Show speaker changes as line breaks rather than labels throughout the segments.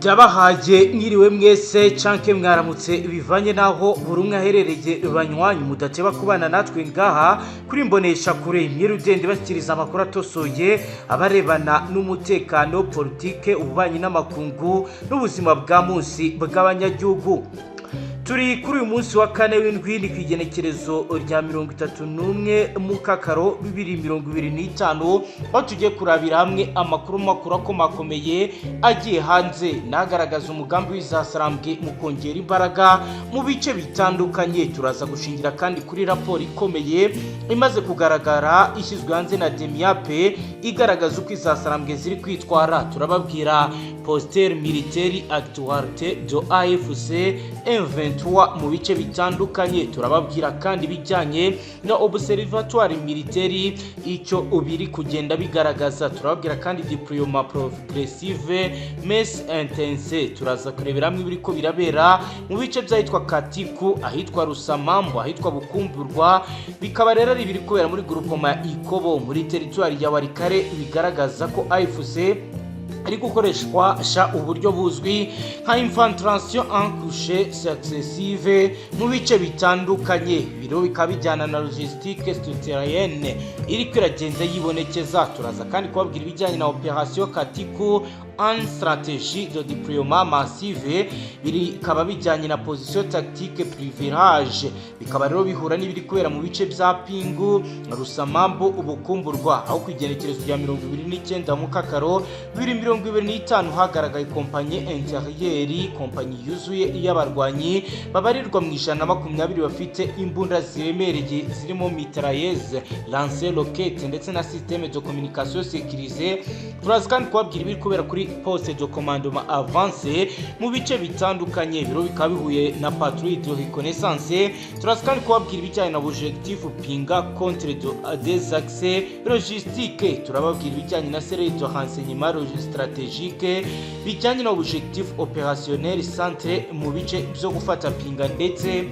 Ndabahaye mwiriwe mwese canke mwaramutse bivanye naho buri umwe aherereye banywanyi mudateba kubana natwe ngaha kuri mbonesha kure Nyirudende bashyikiriza amakuru atosoye abarebana n'umutekano politike ububanyi n'amakungu n'ubuzima bwa munsi bw'abanyagihugu. Turi kuri uyu munsi wa kane w'indwi n'ikigenekerezo rya 31 mu kakaro 2025 aho tugiye kurabira hamwe amakuru makuru akomakomeye agiye hanze nagaragaza umugambi w'izasarambwe mu kongera imbaraga mu bice bitandukanye. Turaza gushingira kandi kuri raporo ikomeye imaze kugaragara ishyizwe hanze na Demiape igaragaza uko izasarambwe ziri kwitwara. Turababwira poster militaire actualité de AFC M23 mu bice bitandukanye. Turababwira kandi bijyanye na observatoire militaire icyo ubiri kugenda bigaragaza. Turababwira kandi diploma progressive mais intense. Turaza kureberamo ibiri ko birabera mu bice byahitwa Katiku, ahitwa Rusamambo, ahitwa Bukumburwa, bikaba rero ari ibiri kubera muri groupement Ikobo muri territoire ya Warikare bigaragaza ko AFC ari gukoreshwa uburyo buzwi nka infiltration en couche successive mu bice bitandukanye. Biro bikaba bijyana na logistique souterraine iri kwiragenda yibonekeza. Turaza kandi kubabwira ibijyanye na operation Katiku en stratégie de déploiement massive bikaba bijyanye na position tactique privilège. Bikaba rero bihura n'ibiri kubera mu bice bya Pingu, Rusamambo, Ubukumburwa aho kwigenekerezo rya 29 mu kakaro 2025 hagaragaye kompanyi intérieur, kompanyi yuzuye y'abarwanyi babarirwa mu 120 bafite imbunda ziremereye zirimo mitrailleuse, lance roquette ndetse na système de communication sécurisée. Turaza kandi kubabwira ibiri kubera kuri poste de commandement avancé mu bice bitandukanye. Biro bikaba bihuye na patrouille de reconnaissance. Turaza kandi kubabwira ibijyanye na objectif pinga contre des accès logistique. Turababwira ibijyanye na série de renseignement stratégique bijyanye na objectif opérationnel centre mu bice byo gufata pinga ndetse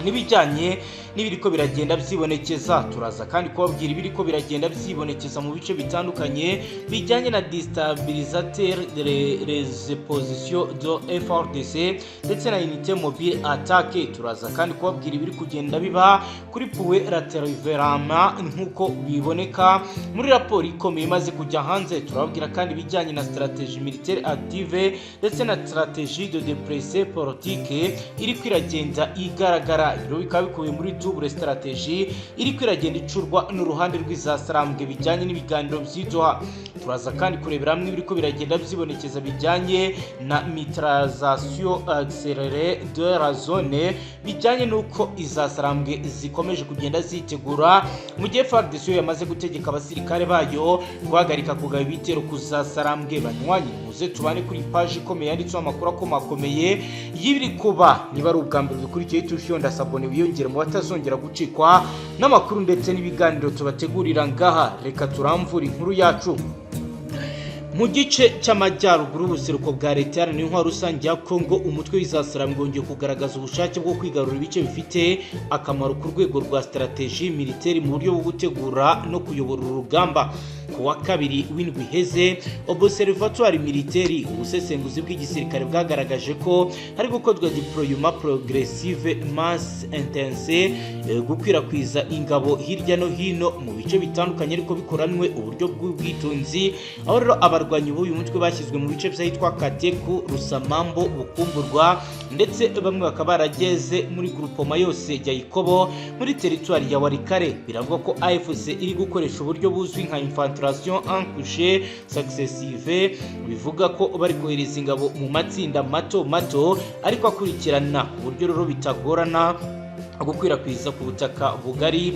n'ibijyanye n'ibiriko biragenda byibonekeza. Turaza kandi kubabwira ibiriko biragenda byibonekeza mu bice bitandukanye bijyanye na déstabilisateur les positions de FARDC ndetse na unité mobile attaque. Turaza kandi kubabwira ibiri kugenda biba kuri Pouet Raterverama nkuko biboneka muri raporo ikomeye imaze kujya hanze. Turababwira kandi bijyanye na stratégie militaire active ndetse na stratégie de dépression politique iri kwiragenda igaragara. Biro bikaba bikubiye muri double stratégie iri kwiragenda icurwa n'uruhande rw'izasarambwe bijyanye n'ibiganiro by'Idoha. Turaza kandi kureberamo ibiriko biragenda byibonekeza bijyanye na mitralisation accélérée de la zone bijyanye nuko izasarambwe zikomeje kugenda zitegura mu gihe FARDC yamaze gutegeka abasirikare bayo guhagarika kugaba ibitero kuzasarambwe. Banywanyi muze tubane kuri page ikomeye yanditseho amakuru akomakomeye y'ibiri kuba. Niba ari ubwa mbere dukurikiye tushonda sabone wiyongera mu batazongera gucikwa n'amakuru ndetse n'ibiganiro tubategurira ngaha. Reka turamvura inkuru yacu. Mu gice cy'amajyaruguru ubuseruko bwa leta yarananiye intwaro rusange ya Kongo, umutwe w'izasarambwe wongeye kugaragaza ubushake bwo kwigarura ibice bifite akamaro ku rwego rwa stratégie militaire mu buryo bwo gutegura no kuyobora urugamba. Ku wa kabiri w'indwi heze observatoire militaire ubusesenguzi bw'igisirikare bwagaragaje ko hari gukozwa deploiement progressive mass intense gukwirakwiza ingabo hirya no hino mu bice bitandukanye ariko bikoranwe uburyo bw'ubwitonzi. Aho rero abarwanyi b'uyu mutwe bashyizwe mu bice byahitwa Kateku, Rusamambo, Bukumburwa ndetse bamwe bakaba barageze muri groupement yose ya Ikobo muri territoire ya Warikare. Biravuga ko AFC iri gukoresha uburyo buzwi nka infiltration en couche successive, bivuga ko bari kohereza ingabo mu matsinda mato mato ariko akurikirana uburyo rero bitagorana gukwirakwiza ku butaka bugari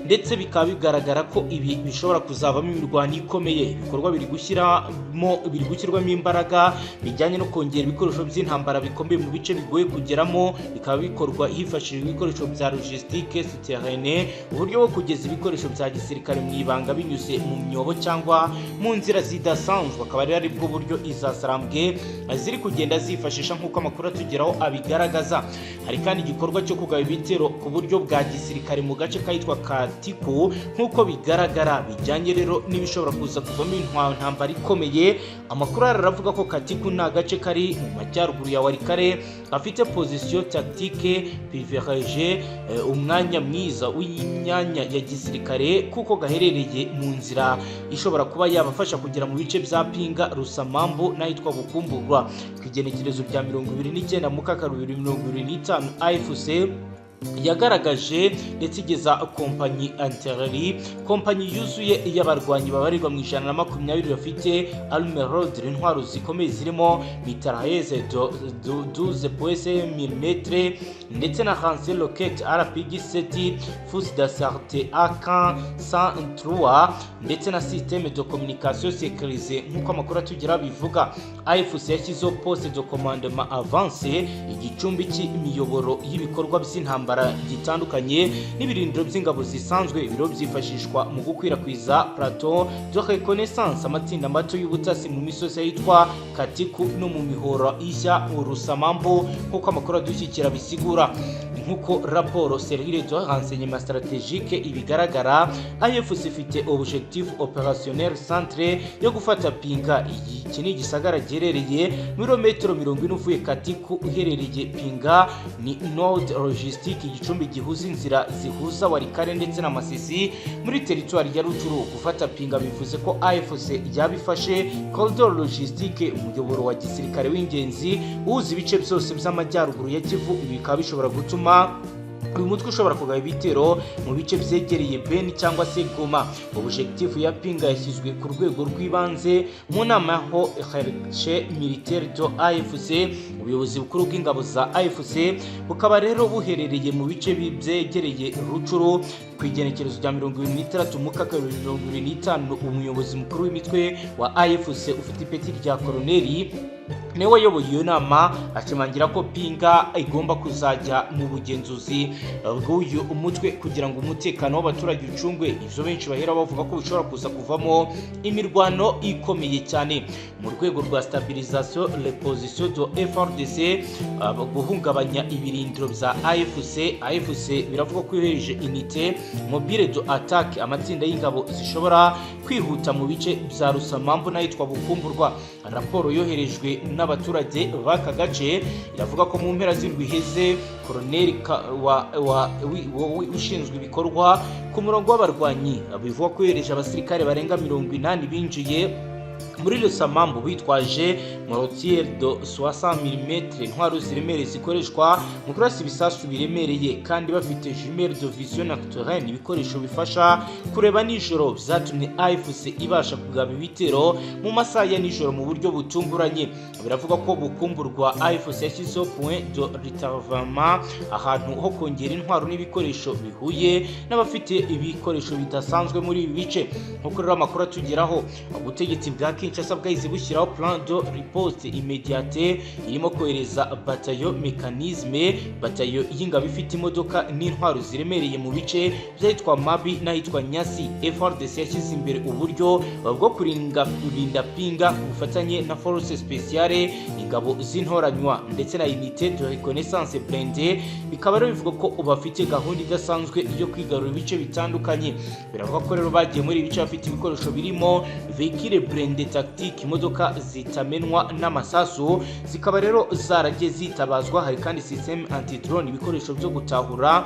ndetse bikaba bigaragara ko ibi bishobora kuzavamo imirwano ikomeye. Ibikorwa biri gushyirwamo imbaraga bijyanye no kongera ibikoresho by'intambara bikomeye mu bice bigoye kugeramo. Bikaba bikorwa hifashishijwe ibikoresho bya logistique souterraine, uburyo bwo kugeza ibikoresho bya gisirikare mu ibanga binyuze mu myobo cyangwa mu nzira zidasanzwe. Akaba rero ari bwo buryo izasarambwe ziri kugenda zifashisha nk'uko amakuru atugeraho abigaragaza. Hari kandi igikorwa cyo kugaba ibitero ku buryo bwa gisirikare mu gace kahitwa Katiku nk'uko bigaragara bijyanye rero n'ibishobora kuza kuvamo intambara ikomeye. Amakuru aravuga ko Katiku ni agace kari mu majyaruguru ya Walikale afite position tactique privilégiée, umwanya mwiza w'imyanya ya gisirikare kuko gaherereye mu nzira ishobora kuba yabafasha kugera mu bice bya Pinga, Rusamambu n'ahitwa Bukumburwa. Ku igenekerezo rya 29 Mukaka 2025 AFC yagaragaje ndetse igeza kompanyi Anterari, kompanyi yuzuye y'abarwanyi babarirwa mu 120 bafite arme lourde, intwaro zikomeye zirimo mitrailleuse 12.5 mm ndetse na lance rocket RPG-7, fusil d'assaut AK-103 ndetse na système de communication sécurisée. Nk'uko amakuru atugera bivuga, AFC yashyizeho poste de commandement avancé, igicumbi cy'imiyoboro y'ibikorwa by'intambara gitandukanye n'ibirindiro by'ingabo zisanzwe. Ibiro byifashishwa mu gukwirakwiza plateau de reconnaissance, amatsinda mato y'ubutasi mu misozi yitwa Katiku no mu mihora ishya Rusamambu nk'uko amakuru adushyikira bisigura. Nk'uko raporo Service de renseignement stratégique ibigaragara, AFC ifite objectif opérationnel centré yo gufata Pinga. Iki ni igisagara giherereye mirometero 40 uvuye Katiku. Uherereye Pinga ni Nord Logistique, igicumbi gihuza inzira zihuza Walikale ndetse na Masisi muri territoire ya Rutshuru. Gufata Pinga bivuze ko AFC yabifashe corridor logistique, umuyoboro wa gisirikare w'ingenzi uhuza ibice byose by'amajyaruguru ya Kivu. Ibi bikaba bishobora gutuma uyu mutwe ushobora kugaba ibitero mu bice byegereye Beni cyangwa se Goma. Objectif ya Pinga yashyizwe ku rwego rw'ibanze mu nama yaho Recherche Militaire de AFC. Ubuyobozi bukuru bw'ingabo za AFC bukaba rero buherereye mu bice byegereye Rutshuru. Ku igenekerezo rya 26 Mukaka 2025 umuyobozi mukuru w'imitwe wa AFC ufite ipeti rya koloneli niwe wayoboye iyo nama, ashimangira ko Pinga igomba kuzajya mu bugenzuzi bw'uyu umutwe kugira ngo umutekano w'abaturage ucungwe. Ivyo benshi bahera bavuga ko bishobora kuza kuvamo imirwano ikomeye cyane. Mu rwego rwa stabilisation les positions de FARDC, guhungabanya ibirindiro bya AFC biravuga ko yohereje unité mobile de attaque, amatsinda y'ingabo zishobora kwihuta mu bice bya Rusamambu n'ahitwa Bukumburwa. Raporo yoherejwe n'abaturage b'aka gace iravuga ko mu mpera z'indwi iheze koloneli ushinzwe ibikorwa ku murongo w'abarwanyi bivuga ko yohereje abasirikare barenga 80 binjiye muri Rusamambu bitwaje mortier de 60 mm, intwaro ziremereye zikoreshwa mu kurasa ibisasu biremereye kandi bafite jumelle de vision nocturne, ibikoresho bifasha kureba nijoro. Byatumye AFC ibasha kugaba ibitero mu masaha ya nijoro mu buryo butunguranye. Biravuga ko Bukumburwa AFC yashyizeho point de retardement, ahantu ho kongera intwaro n'ibikoresho bihuye n'abafite ibikoresho bidasanzwe muri ibi bice. Nk'uko rero amakuru atugeraho, ubutegetsi bwa Kinshasa bwahise bushyiraho plan de riposte immédiate irimo kohereza batayo mécanisme, batayo y'ingabo ifite imodoka n'intwaro ziremereye mu bice byitwa Mabi n'ahitwa Nyasi. FARDC yashyize imbere uburyo bwo kurinda Pinga ubufatanye na force spéciale, ingabo z'intoranywa ndetse na unité de reconnaissance blindée. Bikaba rero bivuga ko bafite gahunda idasanzwe yo kwigarura ibice bitandukanye. Biravuga ko rero bagiye muri ibice bafite ibikoresho birimo véhicule blindé tactique, imodoka zitamenwa n'amasasu, zikaba rero zaragiye zitabazwa. Hari kandi système anti-drone, ibikoresho byo gutahura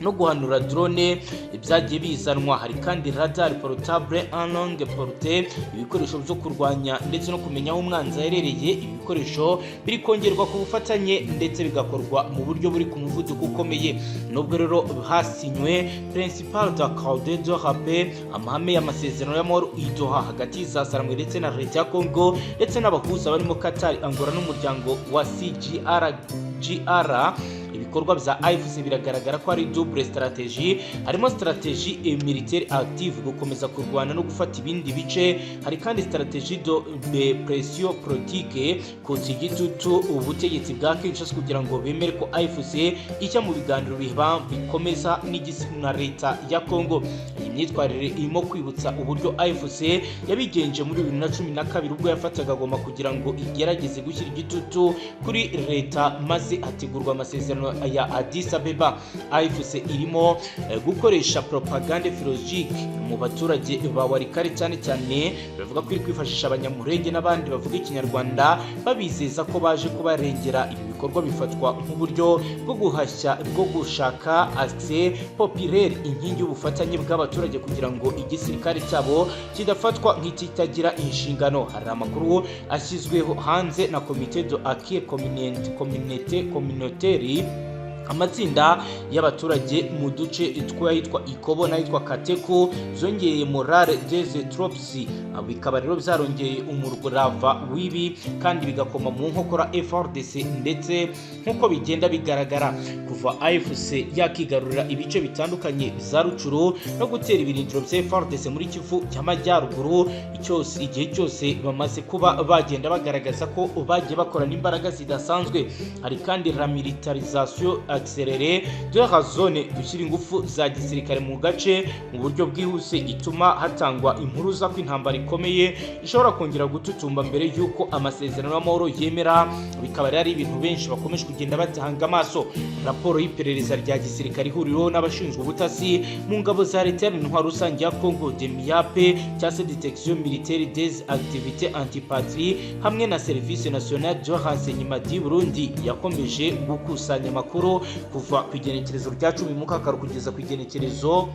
no guhanura drone byagiye bizanwa. Hari kandi radar portable en longue portée, ibikoresho byo kurwanya ndetse no kumenya aho umwanzi aherereye. Ibikoresho biri kongerwa ku bufatanye ndetse bigakorwa mu buryo buri ku muvuduko ukomeye. Nubwo rero hasinywe principal d'accord de paix, amahame y'amasezerano y'amahoro idoha hagati y'Izasaramwe ndetse na leta ya Congo ndetse n'abahuza barimo Qatar, Angola n'umuryango wa CGR. Ibikorwa bya AFC biragaragara ko ari double strategie, harimo strategie militaire active gukomeza kurwana no gufata ibindi bice. Hari kandi strategie de pression politique kutsigitutu ubutegetsi bwa Kinshasa kugira ngo bemere ko AFC ijya mu biganiro bikomeza na leta ya Congo. Iyi myitwarire irimo kwibutsa uburyo AFC yabigenje muri 2012 ubwo yafataga Goma kugira ngo igerageze gushyira igitutu kuri leta maze hategurwa amasezerano ya Addis Abeba. AFC irimo gukoresha propagande philologique mu baturage ba Walikale cyane cyane bavuga ko iri kwifashisha abanyamurenge n'abandi bavuga ikinyarwanda babizeza ko baje kubarengera. Ibi bikorwa bifatwa nk'uburyo bwo guhashya bwo gushaka accès populaire, inkingi y'ubufatanye bw'abaturage kugira ngo igisirikare cyabo kidafatwa nk'ikitagira inshingano. Hari amakuru ashyizweho hanze na Comité de Accueil Communautaire, amatsinda y'abaturage mu duce twitwa Ikobo n'ayitwa Kateko zongeye morale des troupes. Bikaba rero byarongeye umurava w'ibi kandi bigakoma mu nkokora FARDC, ndetse nk'uko bigenda bigaragara kuva AFC yakigarurira ibice bitandukanye za Rucuru no gutera ibirindiro bya FARDC muri Kivu cy'Amajyaruguru, igihe cyose bamaze kuba bagenda bagaragaza ko bagiye bakorana imbaraga zidasanzwe. Hari kandi la militarisation accélérée de la zone, gushyira ingufu za gisirikare mu gace mu buryo bwihuse ituma hatangwa impuruza ko intambara ikomeye ishobora kongera gututumba mbere y'uko amasezerano y'amahoro yemera. Bikaba ari ibintu benshi bakomeje kugenda batanga amaso. Raporo y'iperereza rya gisirikare ihuriro n'abashinzwe ubutasi mu ngabo za leta y'intwaro rusange ya Congo DEMIAPE cyangwa se Détection Militaire des Activités Antipatrie hamwe na Service National de Renseignement du Burundi yakomeje gukusanya amakuru kuva ku igenekerezo rya 10 Mukakaro kugeza ku igenekerezo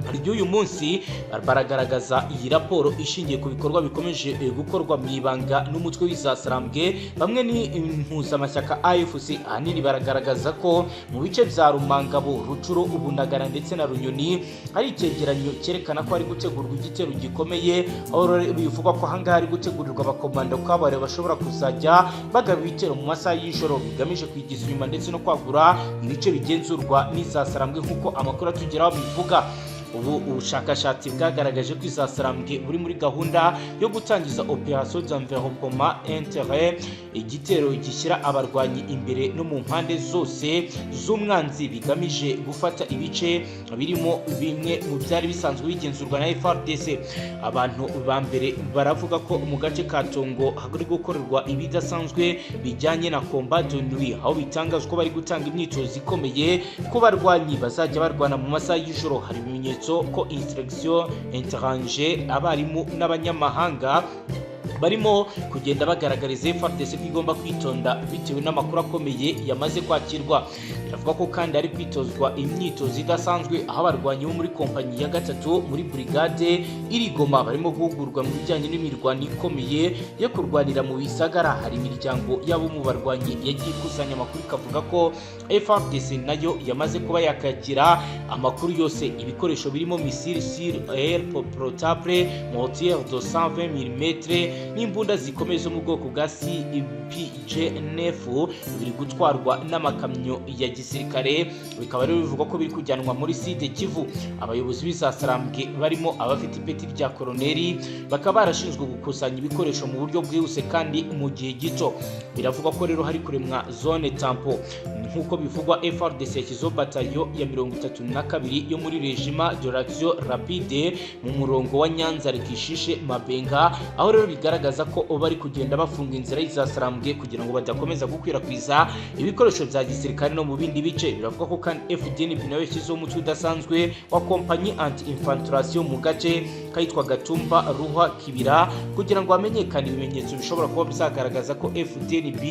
ry'uyu munsi. Baragaragaza iyi raporo ishingiye ku bikorwa bikomeje gukorwa mu ibanga n'umutwe w'izasarambwe. Bamwe ni impuzamashyaka AFC, ahanini baragaragaza ko mu bice bya Rumangabo, Rucuro, Ubunagana ndetse na Runyoni hari icyegeranyo cyerekana ko hari gutegurwa igitero gikomeye, aho bivugwa ko ahangaha hari gutegurirwa abakomanda kw'abare bashobora kuzajya bagaba ibitero mu masaha y'ijoro bigamije kwigiza inyuma ndetse no kwagura ibice bigenzurwa n'izasarambwe nk'uko amakuru atugeraho bivuga. Ubu ubushakashatsi bwagaragaje ko izasarambwe buri muri gahunda yo gutangiza opération d'environnement intérêt, igitero gishyira abarwanyi imbere no mu mpande zose z'umwanzi bigamije gufata ibice birimo bimwe mu byari bisanzwe bigenzurwa na FARDC. Abantu ba mbere baravuga ko mu gace ka Tongo hari gukorerwa ibidasanzwe bijyanye na combat de nuit, aho bitangazwa ko bari gutanga imyitozo ikomeye ku barwanyi bazajya barwana mu masaha y'ijoro. Hari ibimenyetso ko instruction étranger, abarimu n'abanyamahanga barimo kugenda bagaragariza FARDC ko igomba kwitonda bitewe n'amakuru akomeye yamaze kwakirwa. Biravuga ko kandi ari kwitozwa imyitozo idasanzwe aho abarwanyi bo muri kompanyi ya gatatu muri brigade iri Goma barimo guhugurwa mu bijyanye n'imirwano ikomeye yo kurwanira mu bisagara. Hari imiryango yabo mu barwanyi yagiye ikusanya amakuru ikavuga ko FARDC nayo yamaze kuba yakakira amakuru yose, ibikoresho birimo missile sur air portable, mortier de 120 mm n'imbunda zikomeye zo mu bwoko bwa CPG9 biri gutwarwa n'amakamyo ya gisirikare. Bikaba rero bivugwa ko biri kujyanwa muri Sud Kivu. Abayobozi b'izasarambwe barimo abafite ipeti rya koloneli bakaba barashinzwe gukusanya ibikoresho mu buryo bwihuse kandi mu gihe gito. Biravugwa ko rero hari kuremwa zone tampo nk'uko bivugwa. FARDC yashyizeho batayo ya 32 yo muri Regiment de l'Action Rapide mu murongo wa Nyanza, Rikishishe, Mabenga, aho rero bigaragaza ko bari kugenda bafunga inzira y'izasarambwe kugira ngo badakomeza gukwirakwiza ibikoresho bya gisirikare no mu bindi bice. Biravuga ko kandi FDNB nayo yashyizeho umutwe udasanzwe wa Compagnie Anti-Infiltration mu gace kayitwa Gatumba, Ruhwa, Kibira kugira ngo hamenyekane ibimenyetso bishobora kuba byagaragaza ko FDNB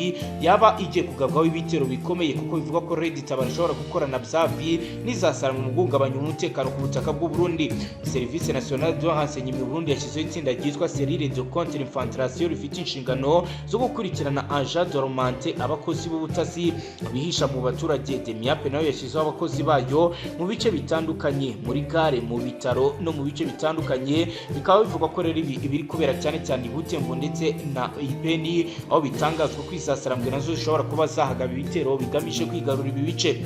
yaba igiye kugabwaho ibitero bikomeye, kuko bivuga ko Red Tabara ishobora gukorana byavi n'izasarambwe mu guhungabanya umutekano ku butaka bw'u Burundi. Service National de Renseignement mu Burundi yashyizeho itsinda ryitwa Cellule de contre-infiltration rifite inshingano zo gukurikirana agent dormante, abakozi b'ubutasi bihisha mu baturage. DEMIAPE nayo yashyizeho abakozi bayo mu bice bitandukanye, muri gare, mu bitaro no mu bice bitandukanye. Bikaba bivugwa ko rero ibiri kubera cyane cyane i Butembo ndetse na Ipeni, aho bitangazwa ko izasarambwe nazo zishobora kuba zahagaba ibitero bigamije kwigarura ibi bice.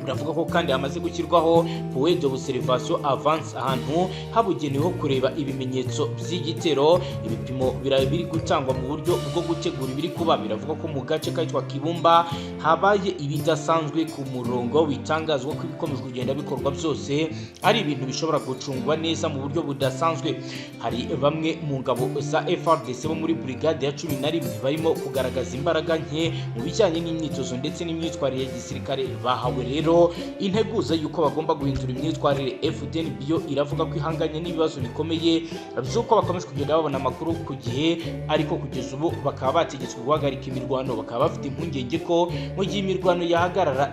Biravuga ko kandi hamaze gushyirwaho point d'observation avance ahantu habugenewe kureba ibimenyetso by'igitero. Ibipimo biri gutangwa mu buryo bwo gutegura ibiri kuba. Biravuga ko mu gace kitwa Kibumba habaye ibidasanzwe ku murongo bitangazwa ko ibikomeje kugenda bikorwa byose ari ibintu bishobora gucungwa neza mu buryo budasanzwe. Hari bamwe mu ngabo za FARDC bo muri brigade ya 11 barimo kugaragaza imbaraga nke mu bijyanye n'imyitozo ndetse n'imyitwarire ya gisirikare bahawe rero integuza yuko bagomba guhindura imyitwarire. FDN bio iravuga ko ihanganye n'ibibazo bikomeye by'uko bakomeje kugenda babona amakuru ku gihe, ariko kugeza ubu bakaba bategetswe guhagarika imirwano. Bakaba bafite impungenge ko mu gihe imirwano yahagarara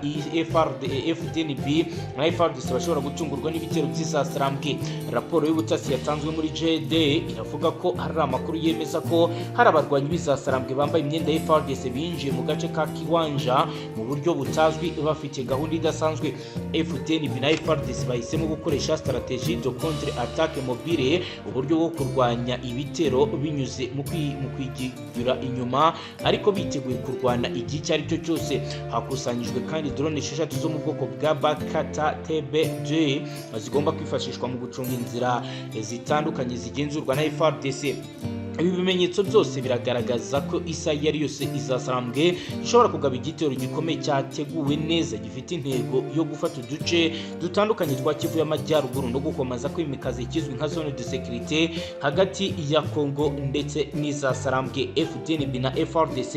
FDNB na FARDC bashobora gutungurwa n'ibitero by'isasarambwe. Raporo y'ubutasi yatanzwe muri JD iravuga ko hari amakuru yemeza ko hari abarwanyi b'isasarambwe bambaye imyenda ya FARDC binjiye mu gace ka Kiwanja mu buryo butazwi bafite gahunda idasanzwe. FDNB na FARDC bahisemo gukoresha strategie de contre attaque mobile, uburyo bwo kurwanya ibitero binyuze mu kwigira inyuma ariko biteguye kurwana igihe icyo ari cyo cyose. Hakusanyijwe kandi drone 6 zo mu bwoko bwa Bakata TB2 zigomba kwifashishwa mu gucunga inzira zitandukanye zigenzurwa na FARDC. Ibi bimenyetso byose biragaragaza ko isaha yari yose izasarambwe ishobora kugaba igitero gikomeye cyateguwe neza gifite intego yo gufata uduce dutandukanye twa Kivu y'Amajyaruguru no gukomeza kwimikaza ikizwi nka zone de sécurité hagati ya Kongo ndetse n'izasarambwe. FDNB na FARDC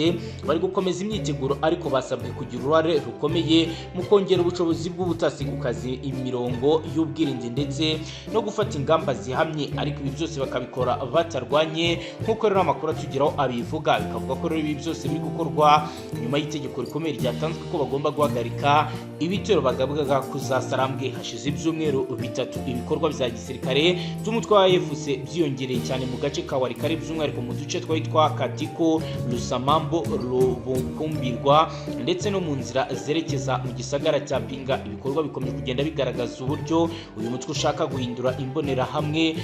bari gukomeza imyiteguro ariko basabwe kugira uruhare rukomeye mu kongera ubushobozi bw'ubutasi ku kazi, imirongo y'ubwirinzi ndetse no gufata ingamba zihamye, ariko ibi byose bakabikora batarwanye nk'uko rero amakuru atugeraho abivuga. Bikavuga ko rero ibi byose biri gukorwa nyuma y'itegeko rikomeye ryatanzwe ko bagomba guhagarika ibitero bagabwaga kuzasarambwe. Hashize ibyumweru bitatu ibikorwa bya gisirikare by'umutwe wa AFC byiyongereye cyane mu gace ka Walikale, by'umwihariko mu duce twitwa Katiko, Lusamambo, Lubumkumbirwa ndetse no mu nzira zerekeza mu gisagara cya Pinga. Ibikorwa bikomeje kugenda bigaragaza uburyo uyu mutwe ushaka guhindura imbonera hamwe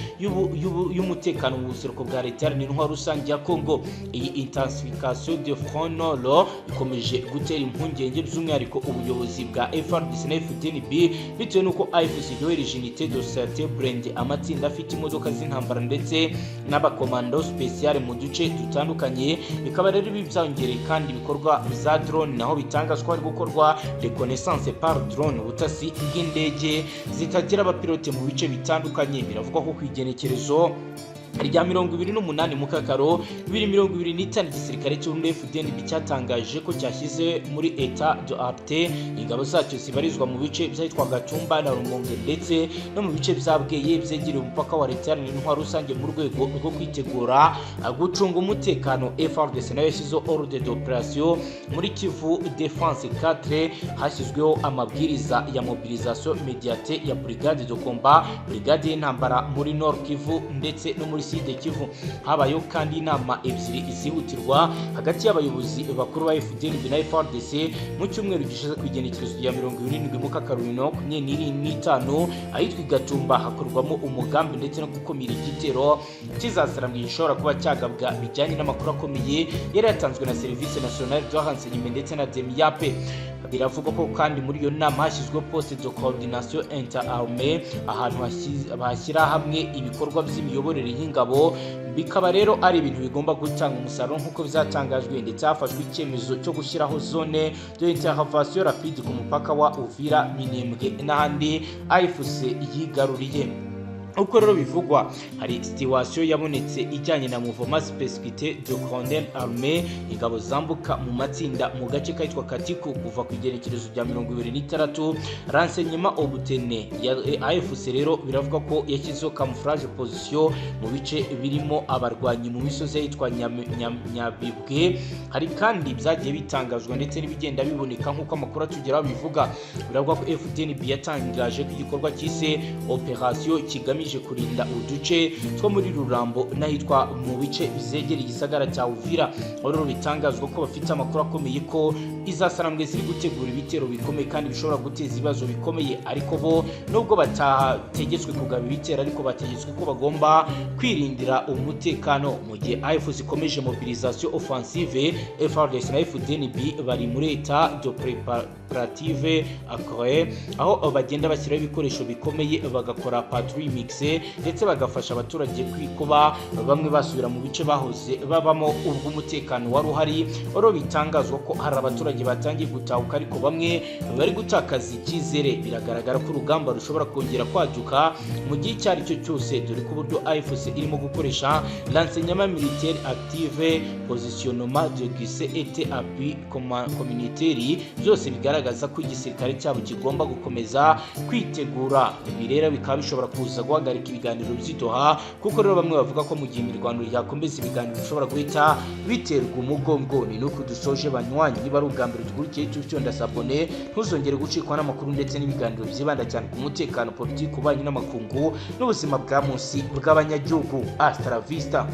y'umutekano mu buseruko bwa leta n'intwaro rusange ya Kongo. Iyi intensification de front nord ikomeje gutera impungenge by'umwihariko ubuyobozi bwa FARDC na FDNB bitewe nuko AFC yohereje unité de sûreté blindée, amatsinda afite imodoka z'intambara ndetse n'abakomando special mu duce dutandukanye. Bikaba rero byongereye kandi ibikorwa bya drone, naho bitangazwa ari gukorwa reconnaissance par drone, ubutasi bw'indege zitagira abapilote mu bice bitandukanye. Biravuga ko kwigenekerezo rya 28 Mukakaro 2025 igisirikare cyo muri FDNB cyatangaje ko cyashyize muri etat de arte ingabo zacyo zibarizwa mu bice byitwa Gatumba na Rumonge ndetse no mu bice byabweye byegereye umupaka wa leta n'intwaro rusange mu rwego rwo kwitegura gucunga umutekano. FARDC nayo yashyize ordre d'opération muri Kivu Defense 4, hashyizweho amabwiriza ya mobilisation immédiate ya brigade de combat, brigade y'intambara muri Nord Kivu ndetse no muri Sud Kivu. Habayo kandi inama ebyiri izihutirwa hagati y'abayobozi bakuru ba FDNB na FARDC mu cyumweru gishize kwigenekerezo rya 27 Mukakaro 2025 ahitwa Gatumba, hakorwamo umugambi ndetse no gukomira igitero kizasarambwe gishobora kuba cyagabwa bijyanye n'amakuru akomeye yari yatanzwe na Service National de Renseignement ndetse na DEMIAP. Biravuga ko kandi muri iyo nama hashyizwe poste de coordination interarmée, ahantu bashyira hamwe ibikorwa by'imiyoborere y'ingabo. Bikaba rero ari ibintu bigomba gutanga umusaruro nk'uko bizatangajwe, ndetse hafashwe icyemezo cyo gushyiraho zone de intervention rapide ku mupaka wa Uvira, Minembwe n'ahandi AFC yigaruriye. Uko rero bivugwa, hari situation yabonetse ijyanye na mouvement spécificité de grande armée, ingabo zambuka mu matsinda mu gace kitwa Katiko kuva ku igerekerezo rya 26. Renseignement obtenu ya AFC rero biravuga ko yashyizeho camouflage position mu bice birimo abarwanyi mu misozi yitwa Nyabibwe. Hari kandi byagiye bitangazwa ndetse n'ibigenda biboneka nk'uko amakuru atugeraho bivuga. Biravuga ko FDNB yatangaje ko igikorwa cyise operation kigamije bigamije kurinda uduce two muri Rurambo n'ahitwa mu bice bizegereye igisagara cya Uvira. Rero bitangazwa ko bafite amakuru akomeye ko izasanambwe ziri gutegura ibitero bikomeye kandi bishobora guteza ibibazo bikomeye, ariko bo nubwo batategetswe kugaba ibitero ariko bategetswe ko bagomba kwirindira umutekano. Mu gihe AFC ikomeje mobilisation offensive, FARDC na FDNB bari muri état de préparative agré, aho bagenda bashyiraho ibikoresho bikomeye bagakora patrouille mixée ndetse bagafasha abaturage kwikuba bamwe basubira mu bice bahoze babamo ubwo umutekano wari uhari. Oro bitangazwa ko hari abaturage batangiye gutahuka ariko bamwe bari gutakaza icyizere. Biragaragara ko urugamba rushobora kongera kwaduka mu gihe icyo ari cyo cyose, dore ko uburyo AFC irimo gukoresha l'enseignement militaire active, positionnement de guichet et appui communautaire, byose bigaragaza ko igisirikare cyabo kigomba gukomeza kwitegura. Ibi rero bikaba bishobora kuza guhagarika ibiganiro by'Doha, kuko rero bamwe bavuga ko mu gihe imirwano yakomeza ibiganiro bishobora guhita biterwa umugongo. Ni nuko dusoje banywanyi, niba ari ubwa mbere dukurikiye YouTube ndasabone, ntuzongere gucikwa n'amakuru ndetse n'ibiganiro byibanda cyane ku mutekano, politiki, ububanyi n'amakungu n'ubuzima bwa munsi bw'abanyagihugu. Hasta la vista.